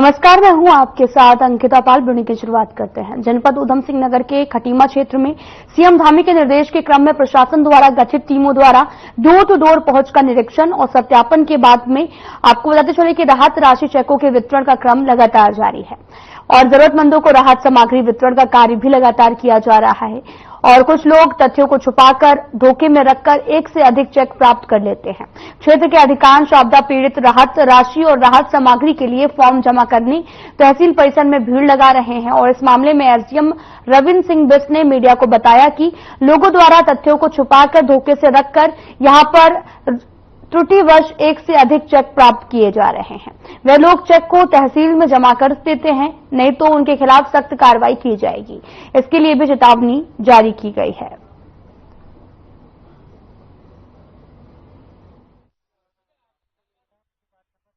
नमस्कार, मैं हूं आपके साथ अंकिता पाल। बुलेटिन की शुरुआत करते हैं। जनपद उधम सिंह नगर के खटीमा क्षेत्र में सीएम धामी के निर्देश के क्रम में प्रशासन द्वारा गठित टीमों द्वारा डोर टू डोर पहुंचकर निरीक्षण और सत्यापन के बाद में आपको बताते चले कि राहत राशि चेकों के वितरण का क्रम लगातार जारी है और जरूरतमंदों को राहत सामग्री वितरण का कार्य भी लगातार किया जा रहा है। और कुछ लोग तथ्यों को छुपाकर धोखे में रखकर एक से अधिक चेक प्राप्त कर लेते हैं। क्षेत्र के अधिकांश आपदा पीड़ित राहत राशि और राहत सामग्री के लिए फॉर्म जमा करने तहसील परिसर में भीड़ लगा रहे हैं और इस मामले में एसडीएम रविंद्र सिंह बिष्ट ने मीडिया को बताया कि लोगों द्वारा तथ्यों को छुपाकर धोखे से रखकर यहां पर त्रुटिवश एक से अधिक चेक प्राप्त किए जा रहे हैं। वे लोग चेक को तहसील में जमा कर देते हैं, नहीं तो उनके खिलाफ सख्त कार्रवाई की जाएगी। इसके लिए भी चेतावनी जारी की गई है।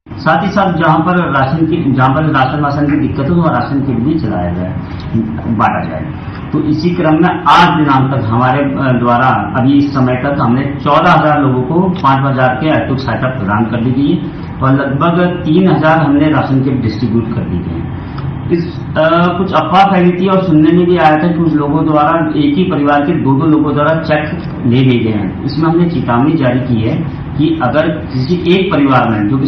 साथ ही साथ जहां पर राशन की दिक्कत हो तो राशन किट भी चलाया जाए, बांटा जाए। तो इसी क्रम में आज दिनांक तक हमारे द्वारा अभी इस समय तक हमने 14,000 लोगों को 5,000 के आर्थिक सहायता प्रदान कर दी गई है और लगभग 3,000 हमने राशन किट डिस्ट्रीब्यूट कर दी गई है। कुछ अफवाह फैली थी और सुनने में भी आया था कि कुछ लोगों द्वारा एक ही परिवार के दो लोगों द्वारा चेक ले गए हैं। इसमें हमने चेतावनी जारी की है कि अगर किसी एक परिवार में जो कि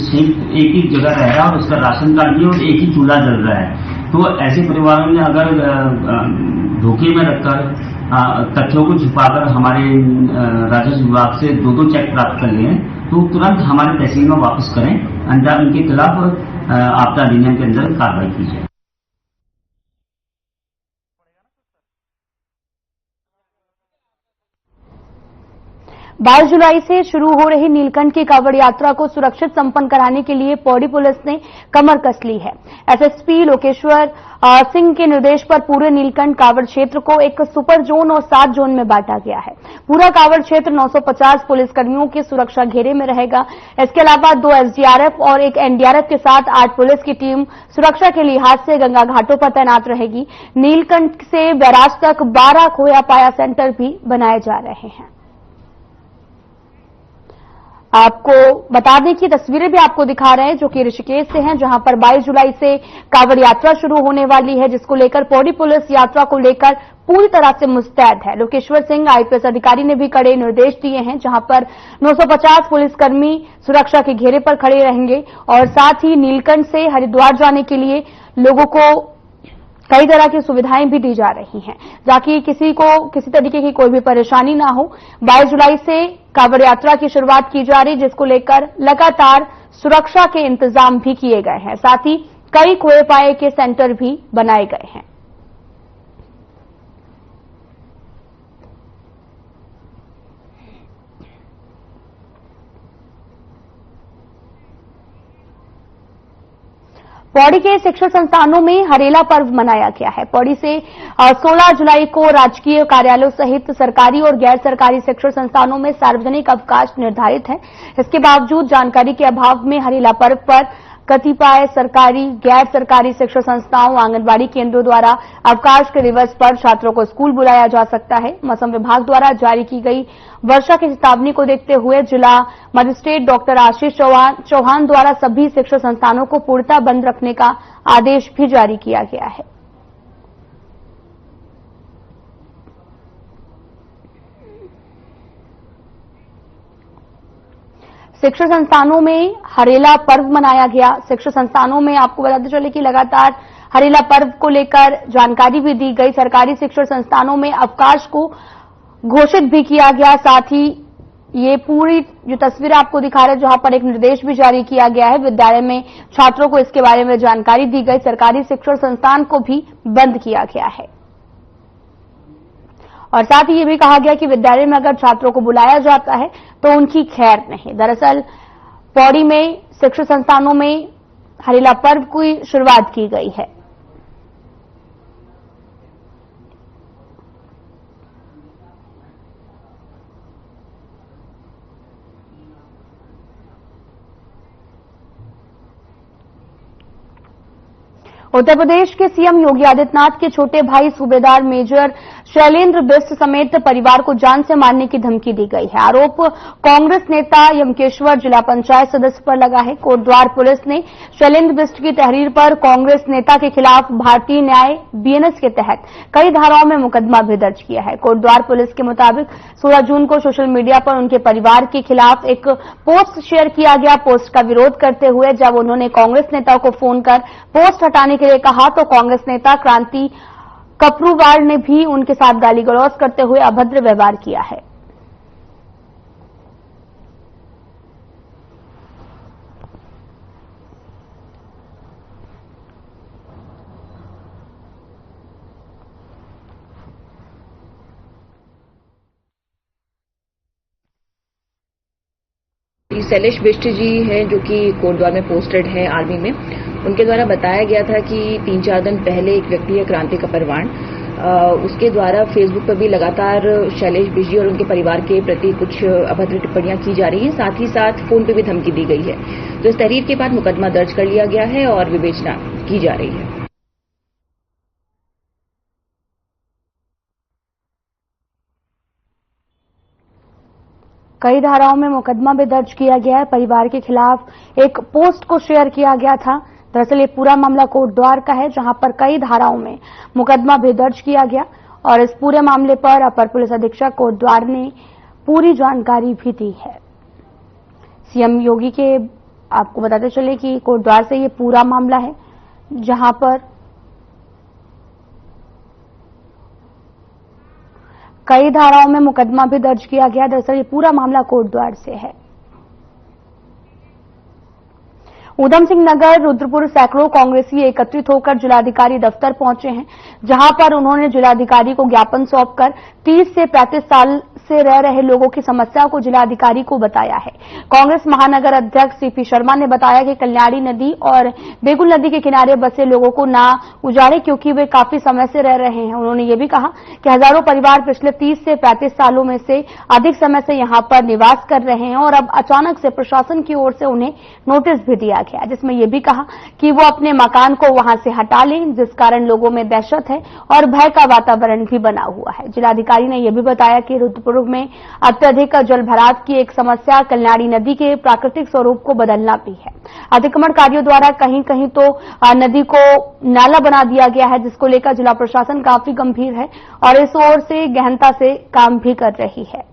एक ही जगह रह रहा है और उसका राशन कार्ड भी और एक ही चूल्हा जल रहा है, तो ऐसे परिवारों में अगर धोखे में रखकर तथ्यों को छुपाकर हमारे राजस्व विभाग से दो चेक प्राप्त कर लें तो तुरंत हमारे तहसील में वापस करें, अन्यथा उनके खिलाफ आपदा अधिनियम के अंदर कार्रवाई की जाए। 22 जुलाई से शुरू हो रही नीलकंठ की कांवड़ यात्रा को सुरक्षित संपन्न कराने के लिए पौड़ी पुलिस ने कमर कस ली है। एसएसपी लोकेश्वर सिंह के निर्देश पर पूरे नीलकंठ कांवड़ क्षेत्र को एक सुपर जोन और 7 जोन में बांटा गया है। पूरा कांवड़ क्षेत्र 950 पुलिसकर्मियों के सुरक्षा घेरे में रहेगा। इसके अलावा 2 एसडीआरएफ और 1 एनडीआरएफ के साथ 8 पुलिस की टीम सुरक्षा के लिहाज से गंगा घाटों पर तैनात रहेगी। नीलकंठ से बैराज तक 12 खोया पाया सेंटर भी बनाए जा रहे हैं। आपको बता दें कि तस्वीरें भी आपको दिखा रहे हैं जो कि ऋषिकेश से हैं, जहां पर 22 जुलाई से कांवड़ यात्रा शुरू होने वाली है, जिसको लेकर पौड़ी पुलिस यात्रा को लेकर पूरी तरह से मुस्तैद है। लोकेश्वर सिंह आईपीएस अधिकारी ने भी कड़े निर्देश दिए हैं, जहां पर 950 पुलिसकर्मी सुरक्षा के घेरे पर खड़े रहेंगे और साथ ही नीलकंठ से हरिद्वार जाने के लिए लोगों को कई तरह की सुविधाएं भी दी जा रही हैं, ताकि किसी को किसी तरीके की कोई भी परेशानी ना हो। 22 जुलाई से कांवड़ यात्रा की शुरुआत की जा रही, जिसको लेकर लगातार सुरक्षा के इंतजाम भी किए गए हैं। साथ ही कई खोए पाए के सेंटर भी बनाए गए हैं। पौड़ी के शिक्षण संस्थानों में हरेला पर्व मनाया गया है। पौड़ी से 16 जुलाई को राजकीय कार्यालयों सहित सरकारी और गैर सरकारी शिक्षण संस्थानों में सार्वजनिक अवकाश निर्धारित है। इसके बावजूद जानकारी के अभाव में हरेला पर्व पर कतिपय सरकारी गैर सरकारी शिक्षण संस्थाओं आंगनबाड़ी केंद्रों द्वारा अवकाश के दिवस पर छात्रों को स्कूल बुलाया जा सकता है। मौसम विभाग द्वारा जारी की गई वर्षा की चेतावनी को देखते हुए जिला मजिस्ट्रेट डॉक्टर आशीष चौहान द्वारा सभी शिक्षण संस्थानों को पूर्णतः बंद रखने का आदेश भी जारी किया गया है। शिक्षण संस्थानों में हरेला पर्व मनाया गया। शिक्षण संस्थानों में आपको बताते चले कि लगातार हरेला पर्व को लेकर जानकारी भी दी गई। सरकारी शिक्षण संस्थानों में अवकाश को घोषित भी किया गया। साथ ही ये पूरी जो तस्वीर आपको दिखा रहे हैं, जहां पर एक निर्देश भी जारी किया गया है, विद्यालय में छात्रों को इसके बारे में जानकारी दी गई। सरकारी शिक्षण संस्थान को भी बंद किया गया है और साथ ही ये भी कहा गया कि विद्यालय में अगर छात्रों को बुलाया जाता है तो उनकी खैर नहीं। दरअसल पौड़ी में शिक्षण संस्थानों में हरेला पर्व की शुरुआत की गई है। उत्तर प्रदेश के सीएम योगी आदित्यनाथ के छोटे भाई सूबेदार मेजर शैलेंद्र बिष्ट समेत परिवार को जान से मारने की धमकी दी गई है। आरोप कांग्रेस नेता यमकेश्वर जिला पंचायत सदस्य पर लगा है। कोटद्वार पुलिस ने शैलेंद्र बिष्ट की तहरीर पर कांग्रेस नेता के खिलाफ भारतीय न्याय बीएनएस के तहत कई धाराओं में मुकदमा भी दर्ज किया है। कोटद्वार पुलिस के मुताबिक 16 जून को सोशल मीडिया पर उनके परिवार के खिलाफ एक पोस्ट शेयर किया गया। पोस्ट का विरोध करते हुए जब उन्होंने कांग्रेस नेता को फोन कर पोस्ट हटाने के लिए कहा तो कांग्रेस नेता क्रांति कपरूवार ने भी उनके साथ गाली गलौज करते हुए अभद्र व्यवहार किया है। शैलेश बिष्ट जी हैं जो कि कोटद्वार में पोस्टेड है आर्मी में। उनके द्वारा बताया गया था कि 3-4 दिन पहले एक व्यक्ति है क्रांति कपरवाण, उसके द्वारा फेसबुक पर भी लगातार शैलेश बिष्ट जी और उनके परिवार के प्रति कुछ अभद्र टिप्पणियां की जा रही हैं। साथ ही साथ फोन पे भी धमकी दी गई है। तो इस तहरीर के बाद मुकदमा दर्ज कर लिया गया है और विवेचना की जा रही है। कई धाराओं में मुकदमा भी दर्ज किया गया है। परिवार के खिलाफ एक पोस्ट को शेयर किया गया था। दरअसल ये पूरा मामला कोटद्वार का है, जहां पर कई धाराओं में मुकदमा भी दर्ज किया गया और इस पूरे मामले पर अपर पुलिस अधीक्षक कोटद्वार ने पूरी जानकारी भी दी है। सीएम योगी के आपको बताते चले कि कोटद्वार से ये पूरा मामला है, जहां पर कई धाराओं में मुकदमा भी दर्ज किया गया। दरअसल ये पूरा मामला कोटद्वार से है। ऊधम सिंह नगर रुद्रपुर सैकड़ों कांग्रेसी एकत्रित होकर जिलाधिकारी दफ्तर पहुंचे हैं, जहां पर उन्होंने जिलाधिकारी को ज्ञापन सौंपकर 30 से 35 साल से रह रहे लोगों की समस्या को जिलाधिकारी को बताया है। कांग्रेस महानगर अध्यक्ष सीपी शर्मा ने बताया कि कल्याणी नदी और बेगुल नदी के किनारे बसे लोगों को ना उजाड़े, क्योंकि वे काफी समय से रह रहे हैं। उन्होंने ये भी कहा कि हजारों परिवार पिछले 30 से 35 सालों में से अधिक समय से यहां पर निवास कर रहे हैं और अब अचानक से प्रशासन की ओर से उन्हें नोटिस भी दिया गया, जिसमें यह भी कहा कि वो अपने मकान को वहां से हटा लें, जिस कारण लोगों में दहशत है और भय का वातावरण भी बना हुआ है। जिलाधिकारी ने यह भी बताया कि रुद्रपुर में अत्यधिक जल भराव की एक समस्या कल्याणी नदी के प्राकृतिक स्वरूप को बदलना भी है। अतिक्रमणकारियों द्वारा कहीं कहीं तो नदी को नाला बना दिया गया है, जिसको लेकर जिला प्रशासन काफी गंभीर है और इस ओर से गहनता से काम भी कर रही है।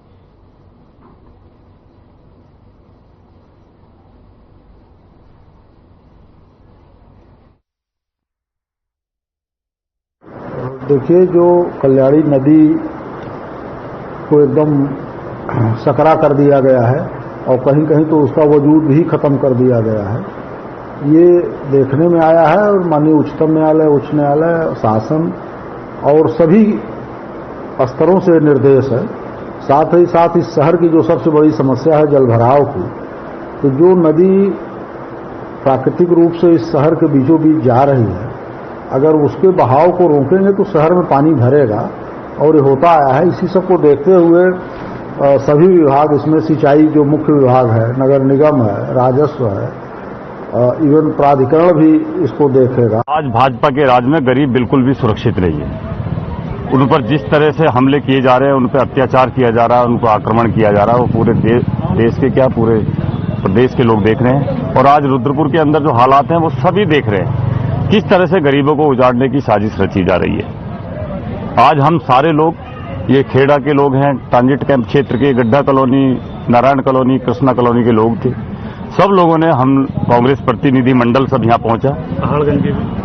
देखिए, जो कल्याणी नदी को एकदम सकरा कर दिया गया है और कहीं कहीं तो उसका वजूद भी खत्म कर दिया गया है, ये देखने में आया है और माननीय उच्चतम न्यायालय, उच्च न्यायालय, शासन और सभी स्तरों से निर्देश है। साथ ही साथ इस शहर की जो सबसे बड़ी समस्या है जल भराव की, तो जो नदी प्राकृतिक रूप से इस शहर के बीचों बीच जा रही है, अगर उसके बहाव को रोकेंगे तो शहर में पानी भरेगा और ये होता आया है। इसी सब को देखते हुए सभी विभाग, इसमें सिंचाई जो मुख्य विभाग है, नगर निगम है, राजस्व है, इवन प्राधिकरण भी इसको देखेगा। आज भाजपा के राज में गरीब बिल्कुल भी सुरक्षित नहीं है। उन पर जिस तरह से हमले किए जा रहे हैं, उन पर अत्याचार किया जा रहा है, उनको आक्रमण किया जा रहा है, वो पूरे देश के क्या पूरे प्रदेश के लोग देख रहे हैं। और आज रुद्रपुर के अंदर जो हालात हैं वो सभी देख रहे हैं किस तरह से गरीबों को उजाड़ने की साजिश रची जा रही है। आज हम सारे लोग, ये खेड़ा के लोग हैं, ट्रांजिट कैंप क्षेत्र के, गड्ढा colony, Narayan colony, Krishna colony के लोग थे, सब लोगों ने, हम कांग्रेस प्रतिनिधि मंडल सब यहां पहुंचा,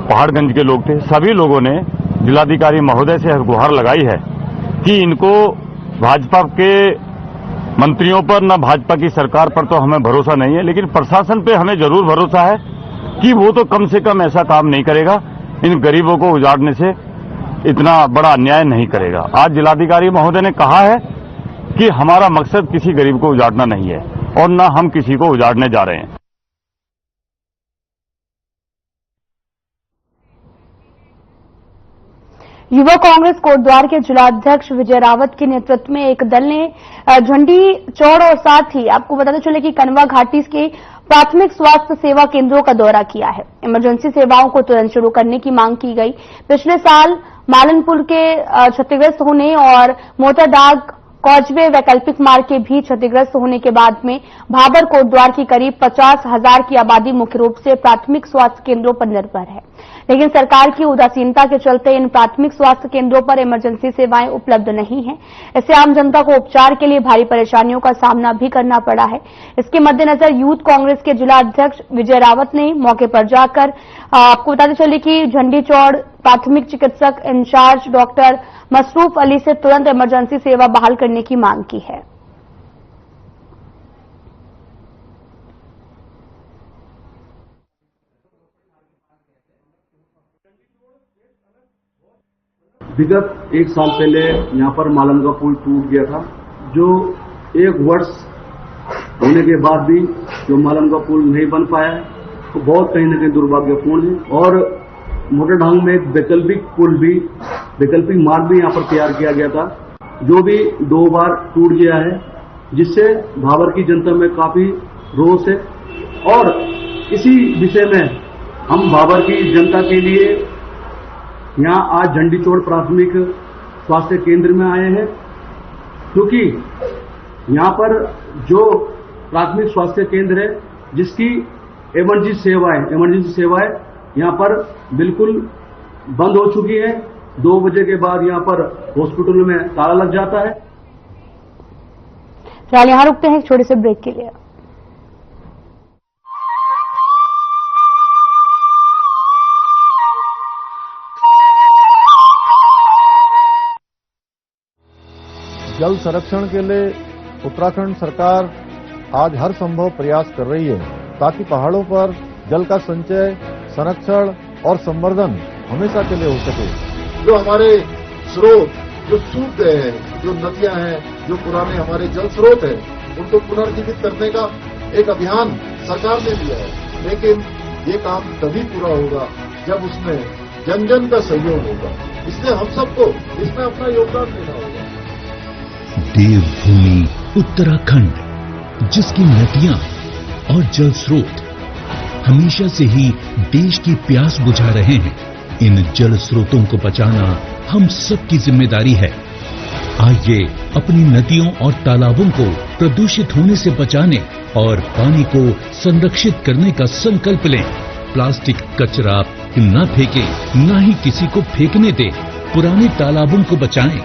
पहाड़गंज के लोग थे, सभी लोगों ने जिलाधिकारी महोदय से गुहार लगाई है कि इनको भाजपा के मंत्रियों पर, न भाजपा की सरकार पर तो हमें भरोसा नहीं है, लेकिन प्रशासन पे हमें जरूर भरोसा है कि वो तो कम से कम ऐसा काम नहीं करेगा, इन गरीबों को उजाड़ने से इतना बड़ा अन्याय नहीं करेगा। आज जिलाधिकारी महोदय ने कहा है कि हमारा मकसद किसी गरीब को उजाड़ना नहीं है और न हम किसी को उजाड़ने जा रहे हैं। युवा कांग्रेस कोटद्वार के जिलाध्यक्ष विजय रावत के नेतृत्व में एक दल ने झंडी चौड़ और साथ ही आपको बताते चले कि कनवा घाटी के प्राथमिक स्वास्थ्य सेवा केंद्रों का दौरा किया है। इमरजेंसी सेवाओं को तुरंत शुरू करने की मांग की गई। पिछले साल मालनपुर के क्षतिग्रस्त होने और मोटरडाग कॉजवे वैकल्पिक मार्ग के भी क्षतिग्रस्त होने के बाद में भाबर कोटद्वार की करीब 50,000 की आबादी मुख्य रूप से प्राथमिक स्वास्थ्य केंद्रों पर निर्भर है, लेकिन सरकार की उदासीनता के चलते इन प्राथमिक स्वास्थ्य केंद्रों पर इमरजेंसी सेवाएं उपलब्ध नहीं हैं। इससे आम जनता को उपचार के लिए भारी परेशानियों का सामना भी करना पड़ा है। इसके मद्देनजर यूथ कांग्रेस के जिला अध्यक्ष विजय रावत ने मौके पर जाकर आपको बताते चले कि झंडी चौड़ प्राथमिक चिकित्सक इंचार्ज डॉक्टर मसरूफ अली से तुरंत इमरजेंसी सेवा बहाल करने की मांग की है। विगत एक साल पहले यहाँ पर मालन का पुल टूट गया था, जो एक वर्ष होने के बाद भी जो मालन का पुल नहीं बन पाया है, तो बहुत कहीं न कहीं दुर्भाग्यपूर्ण है। और मोटरढांग में एक वैकल्पिक मार्ग भी यहाँ पर तैयार किया गया था, जो भी 2 बार टूट गया है, जिससे भाबर की जनता में काफी रोष है। और इसी विषय में हम भाबर की जनता के लिए यहाँ आज झंडी चौड़ प्राथमिक स्वास्थ्य केंद्र में आए हैं, क्योंकि यहाँ पर जो प्राथमिक स्वास्थ्य केंद्र है, जिसकी इमरजेंसी सेवाएं यहाँ पर बिल्कुल बंद हो चुकी है। 2 बजे के बाद यहाँ पर हॉस्पिटल में ताला लग जाता है। फिलहाल यहाँ रुकते हैं एक छोटे से ब्रेक के लिए। जल संरक्षण के लिए उत्तराखंड सरकार आज हर संभव प्रयास कर रही है, ताकि पहाड़ों पर जल का संचय, संरक्षण और संवर्धन हमेशा के लिए हो सके। जो हमारे स्रोत जो सूख गए हैं, जो नदियां हैं, जो पुराने हमारे जल स्रोत हैं, उनको पुनर्जीवित करने का एक अभियान सरकार ने लिया है, लेकिन ये काम तभी पूरा होगा जब उसमें जन जन का सहयोग होगा। इसलिए हम सबको इसमें अपना योगदान देना होगा। देवभूमि उत्तराखंड, जिसकी नदियां और जल स्रोत हमेशा से ही देश की प्यास बुझा रहे हैं, इन जल स्रोतों को बचाना हम सबकी जिम्मेदारी है। आइए अपनी नदियों और तालाबों को प्रदूषित होने से बचाने और पानी को संरक्षित करने का संकल्प लें। प्लास्टिक कचरा न फेंकें, न ही किसी को फेंकने दें। पुराने तालाबों को बचाएं।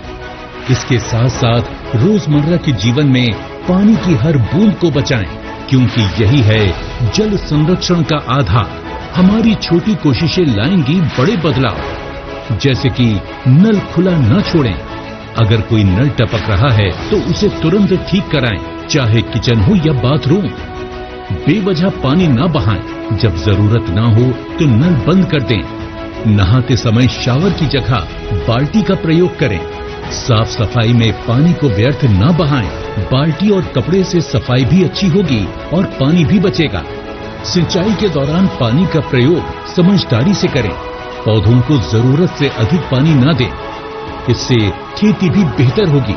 इसके साथ साथ रोजमर्रा के जीवन में पानी की हर बूंद को बचाएं, क्योंकि यही है जल संरक्षण का आधार। हमारी छोटी कोशिशें लाएंगी बड़े बदलाव, जैसे कि नल खुला न छोड़ें। अगर कोई नल टपक रहा है तो उसे तुरंत ठीक कराएं, चाहे किचन हो या बाथरूम। बेवजह पानी न बहाएं, जब जरूरत ना हो तो नल बंद कर दें। नहाते समय शावर की जगह बाल्टी का प्रयोग करें। साफ सफाई में पानी को व्यर्थ न बहाएं। बाल्टी और कपड़े से सफाई भी अच्छी होगी और पानी भी बचेगा। सिंचाई के दौरान पानी का प्रयोग समझदारी से करें। पौधों को जरूरत से अधिक पानी न दें, इससे खेती भी बेहतर होगी।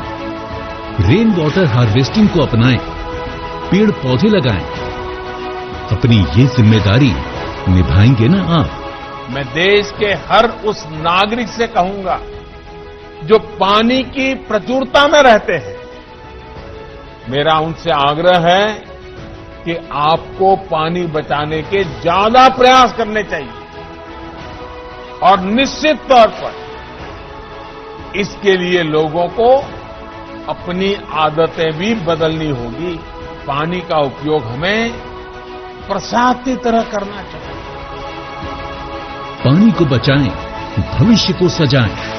रेन वाटर हार्वेस्टिंग को अपनाएं, पेड़ पौधे लगाएं। अपनी ये जिम्मेदारी निभाएंगे ना आप? मैं देश के हर उस नागरिक से कहूंगा जो पानी की प्रचुरता में रहते हैं, मेरा उनसे आग्रह है कि आपको पानी बचाने के ज्यादा प्रयास करने चाहिए और निश्चित तौर पर इसके लिए लोगों को अपनी आदतें भी बदलनी होगी। पानी का उपयोग हमें प्रसाद की तरह करना चाहिए। पानी को बचाएं, भविष्य को सजाएं।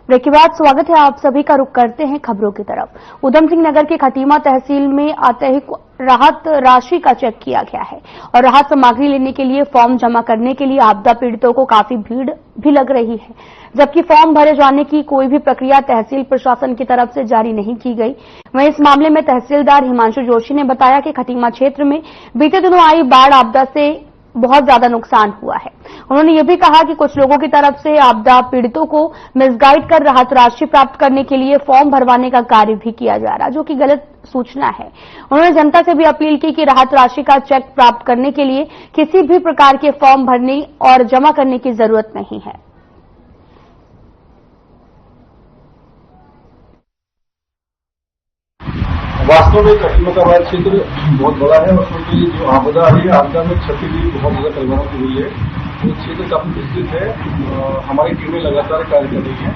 ब्रेक के बाद स्वागत है आप सभी का। रुख करते हैं खबरों की तरफ। उधम सिंह नगर के खटीमा तहसील में आते ही राहत राशि का चेक किया गया है और राहत सामग्री लेने के लिए फॉर्म जमा करने के लिए आपदा पीड़ितों को काफी भीड़ भी लग रही है, जबकि फॉर्म भरे जाने की कोई भी प्रक्रिया तहसील प्रशासन की तरफ से जारी नहीं की गई। वहीं इस मामले में तहसीलदार हिमांशु जोशी ने बताया कि खटीमा क्षेत्र में बीते दिनों आई बाढ़ आपदा से बहुत ज्यादा नुकसान हुआ है। उन्होंने ये भी कहा कि कुछ लोगों की तरफ से आपदा पीड़ितों को मिसगाइड कर राहत राशि प्राप्त करने के लिए फॉर्म भरवाने का कार्य भी किया जा रहा, जो कि गलत सूचना है। उन्होंने जनता से भी अपील की कि राहत राशि का चेक प्राप्त करने के लिए किसी भी प्रकार के फॉर्म भरने और जमा करने की जरूरत नहीं है। वास्तव में कटनी का क्षेत्र बहुत बड़ा है और क्योंकि जो आपदा आई है, आपदा में क्षति भी बहुत ज्यादा परिवारों की हुई है। तो क्षेत्र काफी विस्तृत है। हमारी टीमें लगातार कार्य कर रही हैं।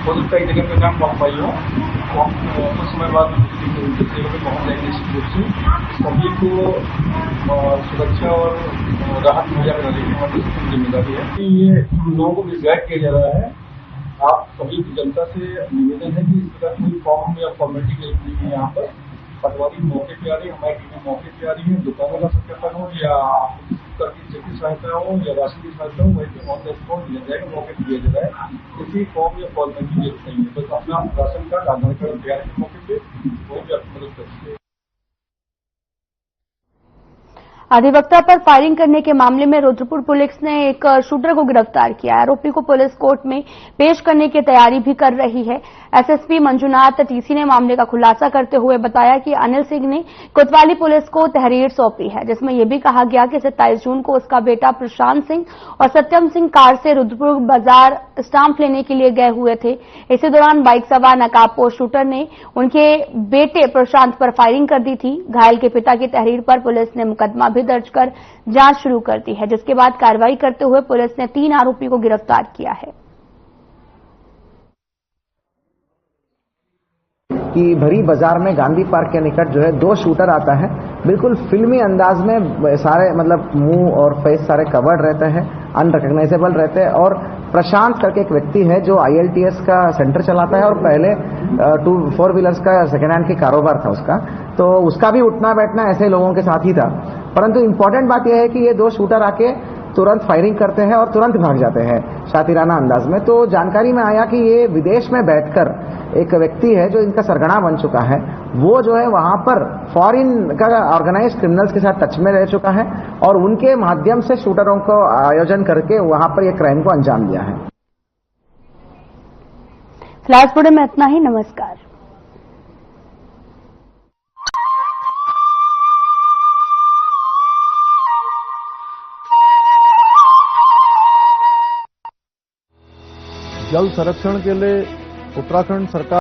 हो सकता है एक जगह पर काम पहुंच पाई हो, कुछ समय बाद जगह पे पहुंच जाएंगे। निश्चित रूप से सभी को सुरक्षा और राहत मुहैया कराने की हमारी जिम्मेदारी है कि ये लोगों को मिसगाइड किया जा रहा है। आप सभी जनता से निवेदन है कि इस प्रकार कोई फॉर्म या फॉर्मेलिटी की जरूरत नहीं है। यहाँ पर पटवारी मौके पे आ रही है, हमारी टीमें मौके पे आ रही है। दुकानों का सत्यापन हो या किसी की सहायता हो या राशन की सहायता हो, वहीं पे ऑन द स्पॉट दिया जाएगा, मौके पे दिया जा रहा है। किसी फॉर्म या फॉर्मेलिटी की जरूरत नहीं है। बस अपना राशन कार्ड, आधार कार्ड तैयार है मौके पे, वहीं पे आपकी मदद कर सकते हैं। अधिवक्ता पर फायरिंग करने के मामले में रुद्रपुर पुलिस ने एक शूटर को गिरफ्तार किया। आरोपी को पुलिस कोर्ट में पेश करने की तैयारी भी कर रही है। एसएसपी मंजुनाथ टीसी ने मामले का खुलासा करते हुए बताया कि अनिल सिंह ने कोतवाली पुलिस को तहरीर सौंपी है, जिसमें यह भी कहा गया कि 27 जून को उसका बेटा प्रशांत सिंह और सत्यम सिंह कार से रुद्रपुर बाजार स्टाम्प लेने के लिए गए हुए थे। इसी दौरान बाइक सवार नकाबपोश शूटर ने उनके बेटे प्रशांत पर फायरिंग कर दी थी। घायल के पिता की तहरीर पर पुलिस ने मुकदमा भी दर्ज कर जांच शुरू कर दी है, जिसके बाद कार्रवाई करते हुए पुलिस ने 3 आरोपी को गिरफ्तार किया है। कि भरी बाजार में गांधी पार्क के निकट जो है 2 शूटर आता है। बिल्कुल फिल्मी अंदाज में सारे मतलब मुंह और फेस सारे कवर्ड रहते हैं, अनरिकग्नाइजेबल रहते हैं। और प्रशांत करके एक व्यक्ति है जो ILTS का सेंटर चलाता है और पहले 4 व्हीलर्स का सेकेंड हैंड की कारोबार था उसका, तो उसका भी उठना बैठना ऐसे लोगों के साथ ही था। परंतु इंपॉर्टेंट बात यह है कि ये 2 शूटर आके तुरंत फायरिंग करते हैं और तुरंत भाग जाते हैं शातिराना अंदाज में। तो जानकारी में आया कि ये विदेश में बैठकर एक व्यक्ति है जो इनका सरगना बन चुका है, वो जो है वहां पर फॉरेन का ऑर्गेनाइज्ड क्रिमिनल्स के साथ टच में रह चुका है और उनके माध्यम से शूटरों को आयोजन करके वहां पर ये क्राइम को अंजाम दिया है। फिलहाल बुलेटिन में इतना ही। नमस्कार। जल संरक्षण के लिए उत्तराखंड सरकार